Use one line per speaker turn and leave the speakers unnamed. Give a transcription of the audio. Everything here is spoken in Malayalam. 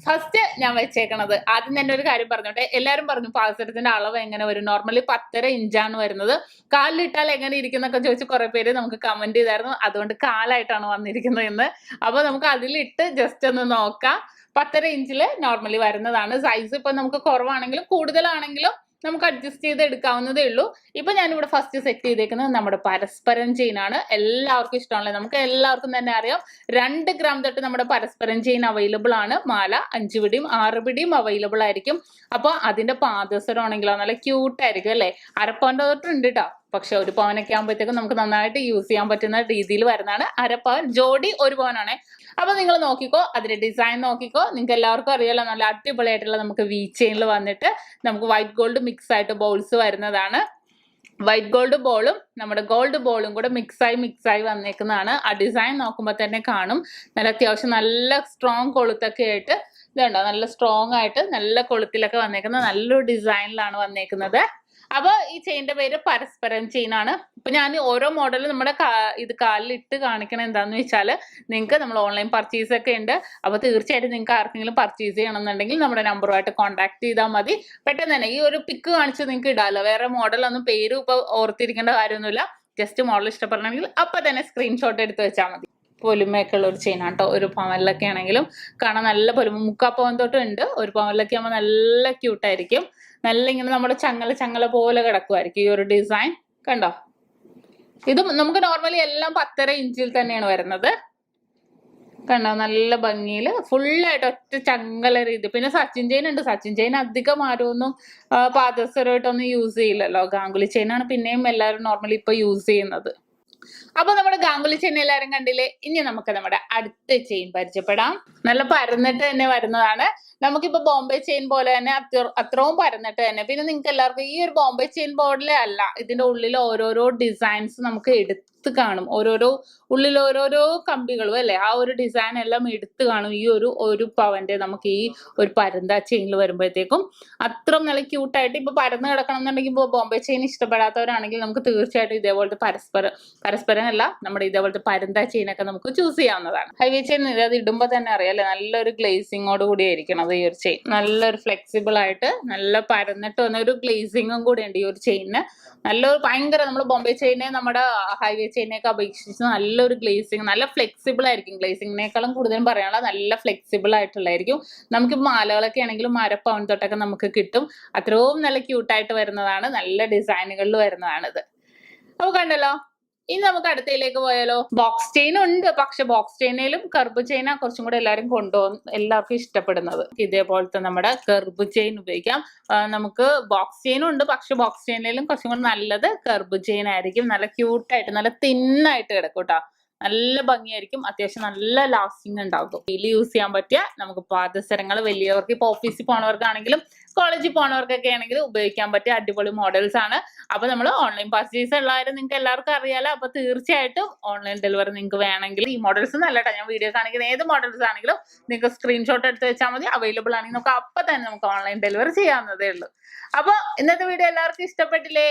ഫസ്റ്റ് ഞാൻ വെച്ചേക്കണത് ആദ്യം തന്നെ ഒരു കാര്യം പറഞ്ഞോട്ടെ. എല്ലാരും പറഞ്ഞു പാദസരത്തിന്റെ അളവ് എങ്ങനെ വരും, നോർമലി 10.5 ഇഞ്ചാണ് വരുന്നത്, കാലിലിട്ടാൽ എങ്ങനെ ഇരിക്കുന്നൊക്കെ ചോദിച്ച് കുറെ പേര് നമുക്ക് കമന്റ് ചെയ്തായിരുന്നു. അതുകൊണ്ട് കാലായിട്ടാണ് വന്നിരിക്കുന്നത് എന്ന്. അപ്പൊ നമുക്ക് അതിലിട്ട് ജസ്റ്റ് ഒന്ന് നോക്കാം. 10.5 ഇഞ്ചില് നോർമലി വരുന്നതാണ്. സൈസ് ഇപ്പൊ നമുക്ക് കുറവാണെങ്കിലും കൂടുതലാണെങ്കിലും നമുക്ക് അഡ്ജസ്റ്റ് ചെയ്ത് എടുക്കാവുന്നതേ ഉള്ളൂ. ഇപ്പൊ ഞാനിവിടെ ഫസ്റ്റ് സെറ്റ് ചെയ്തേക്കുന്നത് നമ്മുടെ പരസ്പരം ചെയിൻ ആണ്. എല്ലാവർക്കും ഇഷ്ടമാണല്ലോ, നമുക്ക് എല്ലാവർക്കും തന്നെ അറിയാം 2 ഗ്രാം തൊട്ട് നമ്മുടെ പരസ്പരം ചെയിൻ അവൈലബിൾ ആണ്. മാല 5 പിടിയും 6 പിടിയും അവൈലബിൾ ആയിരിക്കും. അപ്പൊ അതിന്റെ പാദസരം ആണെങ്കിലോ നല്ല ക്യൂട്ട് ആയിരിക്കും അല്ലെ. അരപ്പവന്റെ തൊട്ടുണ്ട് കേട്ടോ, പക്ഷെ 1 പവനൊക്കെ ആകുമ്പോഴത്തേക്കും നമുക്ക് നന്നായിട്ട് യൂസ് ചെയ്യാൻ പറ്റുന്ന രീതിയിൽ വരുന്നതാണ്. അരപ്പവൻ ജോഡി 1 പവനാണ്. അപ്പൊ നിങ്ങൾ നോക്കിക്കോ, അതിന്റെ ഡിസൈൻ നോക്കിക്കോ. നിങ്ങൾക്ക് എല്ലാവർക്കും അറിയാലോ നല്ല അടിപൊളിയായിട്ടുള്ള നമുക്ക് വി ചെയിനിൽ വന്നിട്ട് നമുക്ക് വൈറ്റ് ഗോൾഡ് മിക്സ് ആയിട്ട് ബോൾസ് വരുന്നതാണ്. വൈറ്റ് ഗോൾഡ് ബോളും നമ്മുടെ ഗോൾഡ് ബോളും കൂടെ മിക്സായി വന്നേക്കുന്നതാണ്. ആ ഡിസൈൻ നോക്കുമ്പോൾ തന്നെ കാണും നല്ല അത്യാവശ്യം നല്ല സ്ട്രോങ് കൊളുത്തൊക്കെ ആയിട്ട് ഇതുണ്ടോ, നല്ല സ്ട്രോങ് ആയിട്ട് നല്ല കൊളുത്തിലൊക്കെ വന്നേക്കുന്ന നല്ലൊരു ഡിസൈനിലാണ് വന്നേക്കുന്നത്. അപ്പൊ ഈ ചെയിന്റെ പേര് പരസ്പരം ചെയിൻ ആണ്. ഇപ്പൊ ഞാൻ ഓരോ മോഡലും നമ്മുടെ ഇത് കാലിലിട്ട് കാണിക്കണം എന്താന്ന് വെച്ചാൽ നിങ്ങൾക്ക് നമ്മൾ ഓൺലൈൻ പർച്ചേസ് ഒക്കെ ഉണ്ട്. അപ്പൊ തീർച്ചയായിട്ടും നിങ്ങൾക്ക് ആർക്കെങ്കിലും പർച്ചേസ് ചെയ്യണമെന്നുണ്ടെങ്കിൽ നമ്മുടെ നമ്പറുമായിട്ട് കോൺടാക്ട് ചെയ്താൽ മതി. പെട്ടെന്ന് തന്നെ ഈ ഒരു പിക്ക് കാണിച്ച് നിങ്ങൾക്ക് ഇടാമല്ലോ. വേറെ മോഡലൊന്നും പേര് ഇപ്പൊ ഓർത്തിരിക്കേണ്ട കാര്യമൊന്നുമില്ല. ജസ്റ്റ് മോഡൽ ഇഷ്ടപ്പെടണമെങ്കിൽ അപ്പൊ തന്നെ സ്ക്രീൻഷോട്ട് എടുത്ത് വെച്ചാൽ മതി. പൊലിമയൊക്കെ ഉള്ള ഒരു ചെയിൻ ആട്ടോ. 1 പവനിലൊക്കെ ആണെങ്കിലും കാണാൻ നല്ല പൊലിമ. 3/4 പവൻ തൊട്ടുണ്ട്. 1 പവനിലൊക്കെ ആകുമ്പോൾ നല്ല ക്യൂട്ടായിരിക്കും. നല്ല ഇങ്ങനെ നമ്മുടെ ചങ്ങല പോലെ കിടക്കുമായിരിക്കും ഈ ഒരു ഡിസൈൻ. കണ്ടോ, ഇത് നമുക്ക് നോർമലി എല്ലാം 10.5 ഇഞ്ചിൽ തന്നെയാണ് വരുന്നത്. കണ്ടോ, നല്ല ഭംഗിയിൽ ഫുള്ളായിട്ട് ഒറ്റ ചങ്ങല രീതി. പിന്നെ സച്ചിൻ ചെയിൻ ഉണ്ട്. സച്ചിൻ ചെയിൻ അധികം ആരൊന്നും പാദസരമായിട്ടൊന്നും യൂസ് ചെയ്യില്ലല്ലോ. ഗാംഗുലി ചെയിനാണ് പിന്നെയും എല്ലാവരും നോർമലി ഇപ്പൊ യൂസ് ചെയ്യുന്നത്. അപ്പൊ നമ്മുടെ ഗാംഗുലി ചെയിൻ എല്ലാവരും കണ്ടില്ലേ. ഇനി നമുക്ക് നമ്മുടെ അടുത്ത ചെയിൻ പരിചയപ്പെടാം. നല്ല പരന്നിട്ട് തന്നെ വരുന്നതാണ്. നമുക്കിപ്പോ ബോംബെ ചെയിൻ പോലെ തന്നെ അത്രയും പരന്നിട്ട് തന്നെ. പിന്നെ നിങ്ങൾക്ക് എല്ലാവർക്കും ഈ ഒരു ബോംബെ ചെയിൻ ബോർഡിലെ അല്ല, ഇതിന്റെ ഉള്ളിൽ ഓരോരോ ഡിസൈൻസ് നമുക്ക് എടുത്ത് കാണും. ഉള്ളിൽ ഓരോരോ കമ്പികളും അല്ലെ, ആ ഒരു ഡിസൈൻ എല്ലാം എടുത്ത് കാണും. ഈ ഒരു പവന്റെ നമുക്ക് ഈ ഒരു പരന്ത ചെയിനിൽ വരുമ്പോഴത്തേക്കും അത്രയും നല്ല ക്യൂട്ടായിട്ട്. ഇപ്പൊ പരന്ന് കിടക്കണം എന്നുണ്ടെങ്കിൽ ഇപ്പൊ ബോംബെ ചെയിൻ ഇഷ്ടപ്പെടാത്തവരാണെങ്കിൽ നമുക്ക് തീർച്ചയായിട്ടും ഇതേപോലത്തെ പരസ്പരം അല്ല നമ്മുടെ ഇതേപോലത്തെ പരന്ത ചെയിനൊക്കെ നമുക്ക് ചൂസ് ചെയ്യാവുന്നതാണ്. ഹൈവേ ചെയിൻ അത് ഇടുമ്പോ തന്നെ അറിയാലേ നല്ലൊരു ഗ്ലേസിങ്ങോട് കൂടി ആയിരിക്കണം ഈ ഒരു ചെയിൻ. നല്ലൊരു ഫ്ലെക്സിബിൾ ആയിട്ട് നല്ല പരന്നിട്ട് വന്ന ഒരു ഗ്ലേസിങ്ങും കൂടി ഉണ്ട് ഈ ഒരു ചെയിന്. നല്ലൊരു ഭയങ്കര നമ്മൾ ബോംബെ ചെയിനെ നമ്മുടെ ഹൈവേ ചെയിനെയൊക്കെ അപേക്ഷിച്ച് നല്ലൊരു ഗ്ലേസിങ്, നല്ല ഫ്ലെക്സിബിൾ ആയിരിക്കും. ഗ്ലേസിങ്ങിനേക്കാളും കൂടുതലും പറയാനുള്ള നല്ല ഫ്ലെക്സിബിൾ ആയിട്ടുള്ളതായിരിക്കും. നമുക്ക് മാലകളൊക്കെ ആണെങ്കിലും 1/2 പവൻ തൊട്ടൊക്കെ നമുക്ക് കിട്ടും. അത്രയും നല്ല ക്യൂട്ടായിട്ട് വരുന്നതാണ്. നല്ല ഡിസൈനുകളിൽ വരുന്നതാണിത്. അപ്പൊ കണ്ടല്ലോ. ഇനി നമുക്ക് അടുത്തയിലേക്ക് പോയാലോ. ബോക്സ് ചെയിൻ ഉണ്ട്, പക്ഷെ ബോക്സ് ചെയിനിലും കർബ് ചെയിനാ കുറച്ചും കൂടെ എല്ലാവരും എല്ലാവർക്കും ഇഷ്ടപ്പെടുന്നത്. ഇതേപോലത്തെ നമ്മുടെ കർബ് ചെയിൻ ഉപയോഗിക്കാം. നമുക്ക് ബോക്സ് ചെയിനും ഉണ്ട്, പക്ഷെ ബോക്സ് ചെയിനിലും കുറച്ചും കൂടെ നല്ലത് കർബ് ചെയിൻ ആയിരിക്കും. നല്ല ക്യൂട്ടായിട്ട് നല്ല തിന്നായിട്ട് കിടക്കും കേട്ടോ. നല്ല ഭംഗിയായിരിക്കും. അത്യാവശ്യം നല്ല ലാസ്റ്റിംഗ് ഉണ്ടാകും. ഡെയിലി യൂസ് ചെയ്യാൻ പറ്റിയ നമുക്ക് പാദസരങ്ങൾ വലിയവർക്ക് ഇപ്പൊ ഓഫീസിൽ പോണവർക്കാണെങ്കിലും കോളേജിൽ പോണവർക്കൊക്കെ ആണെങ്കിലും ഉപയോഗിക്കാൻ പറ്റിയ അടിപൊളി മോഡൽസ് ആണ്. അപ്പൊ നമ്മൾ ഓൺലൈൻ പർച്ചേസ് ഉള്ളവരും നിങ്ങൾക്ക് എല്ലാവർക്കും അറിയാലോ. അപ്പൊ തീർച്ചയായിട്ടും ഓൺലൈൻ ഡെലിവറി നിങ്ങൾക്ക് വേണമെങ്കിൽ ഈ മോഡൽസ് നല്ലതാ. ഞാൻ വീഡിയോ കാണിക്കുന്ന ഏത് മോഡൽസ് ആണെങ്കിലും നിങ്ങൾക്ക് സ്ക്രീൻഷോട്ട് എടുത്ത് വെച്ചാൽ മതി. അവൈലബിൾ ആണെങ്കിൽ നമുക്ക് അപ്പൊ തന്നെ നമുക്ക് ഓൺലൈൻ ഡെലിവറി ചെയ്യാവുന്നതേ ഉള്ളൂ. അപ്പൊ ഇന്നത്തെ വീഡിയോ എല്ലാവർക്കും ഇഷ്ടപ്പെട്ടില്ലേ?